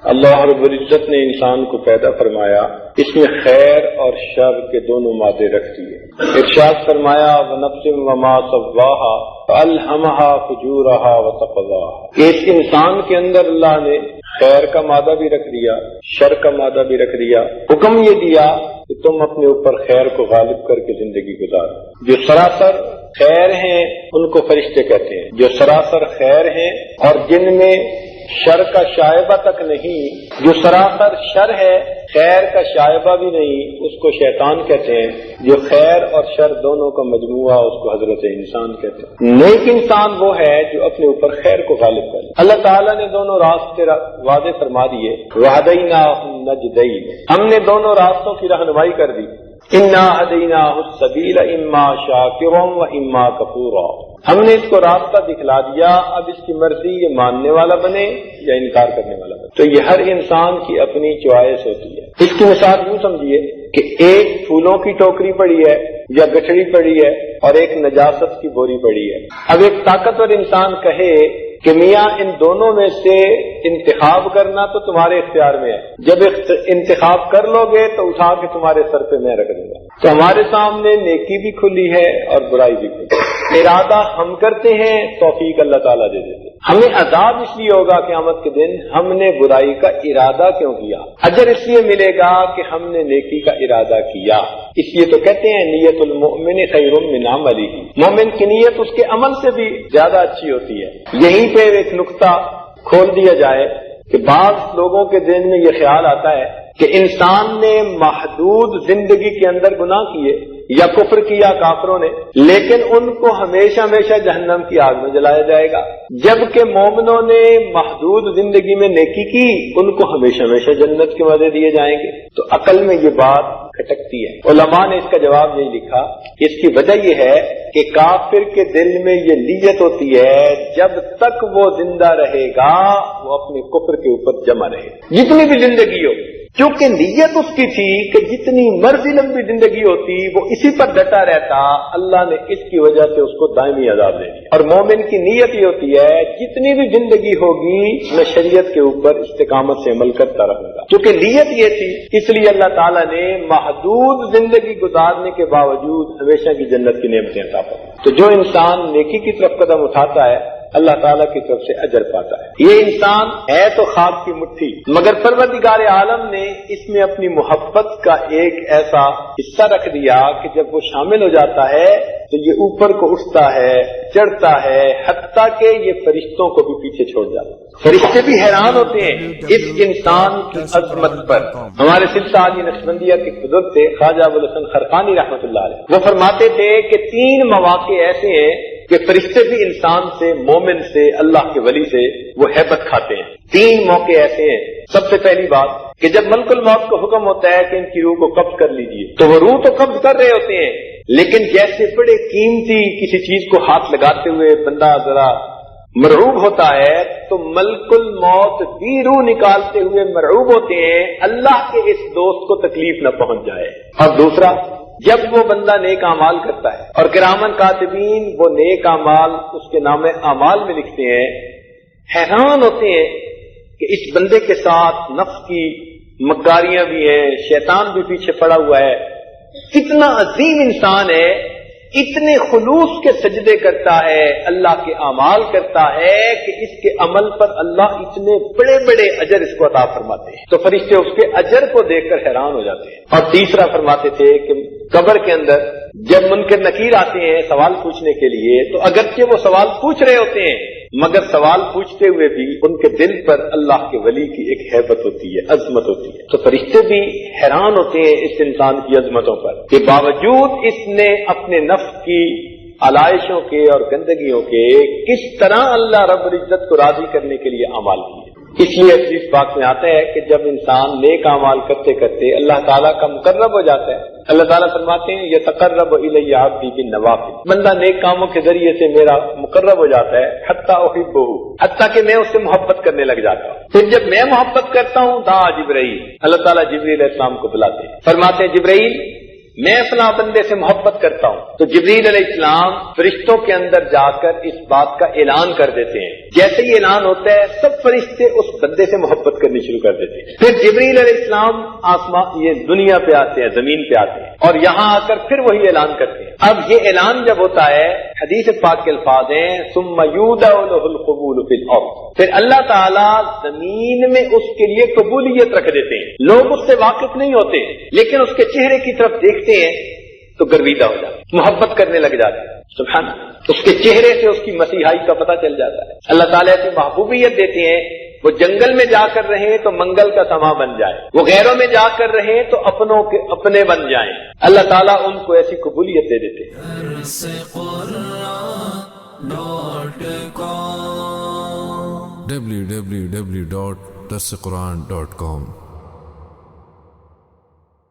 اللہ رب العزت نے انسان کو پیدا فرمایا، اس میں خیر اور شر کے دونوں مادے رکھ دیے۔ ارشاد فرمایا وَنَفْسٍ وَمَا سَوَّاهَا فَأَلْهَمَهَا فُجُورَهَا وَتَقْوَاهَا، اس انسان کے اندر اللہ نے خیر کا مادہ بھی رکھ دیا، شر کا مادہ بھی رکھ دیا۔ حکم یہ دیا کہ تم اپنے اوپر خیر کو غالب کر کے زندگی گزارو۔ جو سراسر خیر ہیں ان کو فرشتے کہتے ہیں، جو سراسر خیر ہیں اور جن میں شر کا شائبہ تک نہیں، جو سراسر شر ہے خیر کا شائبہ بھی نہیں، اس کو شیطان کہتے ہیں۔ جو خیر اور شر دونوں کا مجموعہ اس کو حضرت انسان کہتے ہیں۔ نیک انسان وہ ہے جو اپنے اوپر خیر کو غالب کرے۔ اللہ تعالیٰ نے دونوں راستے واضح فرما دیے، وَهَدَيْنَاهُ النَّجْدَيْنِ، ہم نے دونوں راستوں کی رہنمائی کر دی۔ إِنَّا هَدَيْنَاهُ السَّبِيلَ إِمَّا شَاكِرًا وَإِمَّا كَفُورًا، ہم نے اس کو راستہ دکھلا دیا، اب اس کی مرضی یہ ماننے والا بنے یا انکار کرنے والا بنے۔ تو یہ ہر انسان کی اپنی چوائس ہوتی ہے۔ اس کی مثال یوں سمجھیے کہ ایک پھولوں کی ٹوکری پڑی ہے یا گٹھڑی پڑی ہے اور ایک نجاست کی بوری پڑی ہے۔ اب ایک طاقتور انسان کہے کہ میاں ان دونوں میں سے انتخاب کرنا تو تمہارے اختیار میں ہے، جب انتخاب کر لو گے تو اٹھا کے تمہارے سر پہ میں رکھ دوں گا۔ تو ہمارے سامنے نیکی بھی کھلی ہے اور برائی بھی کھلی ہے۔ ارادہ ہم کرتے ہیں، توفیق اللہ تعالیٰ دے دیتے ہیں۔ ہمیں عذاب اس لیے ہوگا قیامت کے دن ہم نے برائی کا ارادہ کیوں کیا، اجر اس لیے ملے گا کہ ہم نے نیکی کا ارادہ کیا۔ اس لیے تو کہتے ہیں نیت المؤمن خیر من عملہ، مومن کی نیت اس کے عمل سے بھی زیادہ اچھی ہوتی ہے۔ یہیں پہ ایک نقطہ کھول دیا جائے کہ بعض لوگوں کے ذہن میں یہ خیال آتا ہے کہ انسان نے محدود زندگی کے اندر گناہ کیے یا کفر کیا کافروں نے، لیکن ان کو ہمیشہ ہمیشہ جہنم کی آگ میں جلایا جائے گا، جبکہ مومنوں نے محدود زندگی میں نیکی کی، ان کو ہمیشہ ہمیشہ جنت کے مزے دیے جائیں گے۔ تو عقل میں یہ بات کھٹکتی ہے۔ علماء نے اس کا جواب یہی لکھا، اس کی وجہ یہ ہے کہ کافر کے دل میں یہ نیت ہوتی ہے جب تک وہ زندہ رہے گا وہ اپنے کفر کے اوپر جمع رہے، جتنی بھی زندگی ہو، کیونکہ نیت اس کی تھی کہ جتنی مرضی لمبی زندگی ہوتی وہ اسی پر ڈٹا رہتا، اللہ نے اس کی وجہ سے اس کو دائمی عذاب دے دیا۔ اور مومن کی نیت یہ ہوتی ہے جتنی بھی زندگی ہوگی میں شریعت کے اوپر استقامت سے عمل کرتا رہوں گا، کیونکہ نیت یہ تھی، اس لیے اللہ تعالیٰ نے محدود زندگی گزارنے کے باوجود ہمیشہ کی جنت کی نعمتیں عطا فرمائیں۔ تو جو انسان نیکی کی طرف قدم اٹھاتا ہے اللہ تعالیٰ کی طرف سے اجر پاتا ہے۔ یہ انسان ہے تو خواب کی مٹھی، مگر پروردگار عالم نے اس میں اپنی محبت کا ایک ایسا حصہ رکھ دیا کہ جب وہ شامل ہو جاتا ہے تو یہ اوپر کو اٹھتا ہے، چڑھتا ہے، حتیٰ کہ یہ فرشتوں کو بھی پیچھے چھوڑ جاتا ہے۔ فرشتے بھی حیران ہوتے ہیں اس انسان کی عظمت پر۔ ہمارے سلسلہ عالی نقشبندیہ کے بزرگ تھے خواجہ ابوالحسن خرقانی رحمۃ اللہ علیہ، وہ فرماتے تھے کہ 3 مواقع ایسے ہیں کہ فرشتے بھی انسان سے، مومن سے، اللہ کے ولی سے وہ ہیبت کھاتے ہیں۔ 3 موقع ایسے ہیں۔ سب سے پہلی بات کہ جب ملک الموت کو حکم ہوتا ہے کہ ان کی روح کو قبض کر لیجیے، تو وہ روح تو قبض کر رہے ہوتے ہیں، لیکن جیسے بڑے قیمتی کسی چیز کو ہاتھ لگاتے ہوئے بندہ ذرا مرعوب ہوتا ہے تو ملک الموت بھی روح نکالتے ہوئے مرعوب ہوتے ہیں اللہ کے اس دوست کو تکلیف نہ پہنچ جائے۔ اور دوسرا، جب وہ بندہ نیک اعمال کرتا ہے اور کرامن کاتبین وہ نیک اعمال اس کے نام اعمال میں لکھتے ہیں، حیران ہوتے ہیں کہ اس بندے کے ساتھ نفس کی مکاریاں بھی ہیں، شیطان بھی پیچھے پڑا ہوا ہے، کتنا عظیم انسان ہے، اتنے خلوص کے سجدے کرتا ہے، اللہ کے اعمال کرتا ہے کہ اس کے عمل پر اللہ اتنے بڑے بڑے اجر اس کو عطا فرماتے ہیں۔ تو فرشتے اس کے اجر کو دیکھ کر حیران ہو جاتے ہیں۔ اور تیسرا فرماتے تھے کہ قبر کے اندر جب منکر نکیر آتے ہیں سوال پوچھنے کے لیے، تو اگرچہ وہ سوال پوچھ رہے ہوتے ہیں مگر سوال پوچھتے ہوئے بھی ان کے دل پر اللہ کے ولی کی ایک ہیبت ہوتی ہے، عظمت ہوتی ہے۔ تو فرشتے بھی حیران ہوتے ہیں اس انسان کی عظمتوں پر کہ باوجود اس نے اپنے نفس کی علائشوں کے اور گندگیوں کے کس طرح اللہ رب العزت کو راضی کرنے کے لیے اعمال کیے۔ اس لیے اس بات میں آتا ہے کہ جب انسان نیک اعمال کرتے کرتے اللہ تعالیٰ کا مقرب ہو جاتا ہے، اللہ تعالیٰ فرماتے ہیں یتقرب الی عبدی بالنوافل، بندہ نیک کاموں کے ذریعے سے میرا مقرب ہو جاتا ہے، حتی احبہ، حتیٰ کہ میں اس سے محبت کرنے لگ جاتا ہوں۔ پھر جب میں محبت کرتا ہوں دعا جبرائیل، اللہ تعالیٰ جبرائیل علیہ السلام کو بلاتے ہیں، فرماتے ہیں جبرائیل میں فلاں بندے سے محبت کرتا ہوں، تو جبریل علیہ السلام فرشتوں کے اندر جا کر اس بات کا اعلان کر دیتے ہیں۔ جیسے ہی اعلان ہوتا ہے سب فرشتے اس بندے سے محبت کرنی شروع کر دیتے ہیں۔ پھر جبریل علیہ السلام آسمان یہ دنیا پہ آتے ہیں، زمین پہ آتے ہیں، اور یہاں آ کر پھر وہی اعلان کرتے ہیں۔ اب یہ اعلان جب ہوتا ہے، حدیث پاک کے الفاظ ہیں ثم یودع لہ القبول فی الارض، پھر اللہ تعالیٰ زمین میں اس کے لیے قبولیت رکھ دیتے ہیں۔ لوگ اس سے واقف نہیں ہوتے، لیکن اس کے چہرے کی طرف دیکھتے ہیں تو گرویدہ ہو جاتے ہیں، محبت کرنے لگ جاتے ہیں۔ سبحان اللہ، اس کے چہرے سے اس کی مسیحائی کا پتہ چل جاتا ہے۔ اللہ تعالیٰ ایسی محبوبیت دیتے ہیں، وہ جنگل میں جا کر رہے تو منگل کا سما بن جائے، وہ غیروں میں جا کر رہے تو اپنوں کے اپنے بن جائیں۔ اللہ تعالیٰ ان کو ایسی قبولیت دے دیتے ہیں۔ www.darsequran.com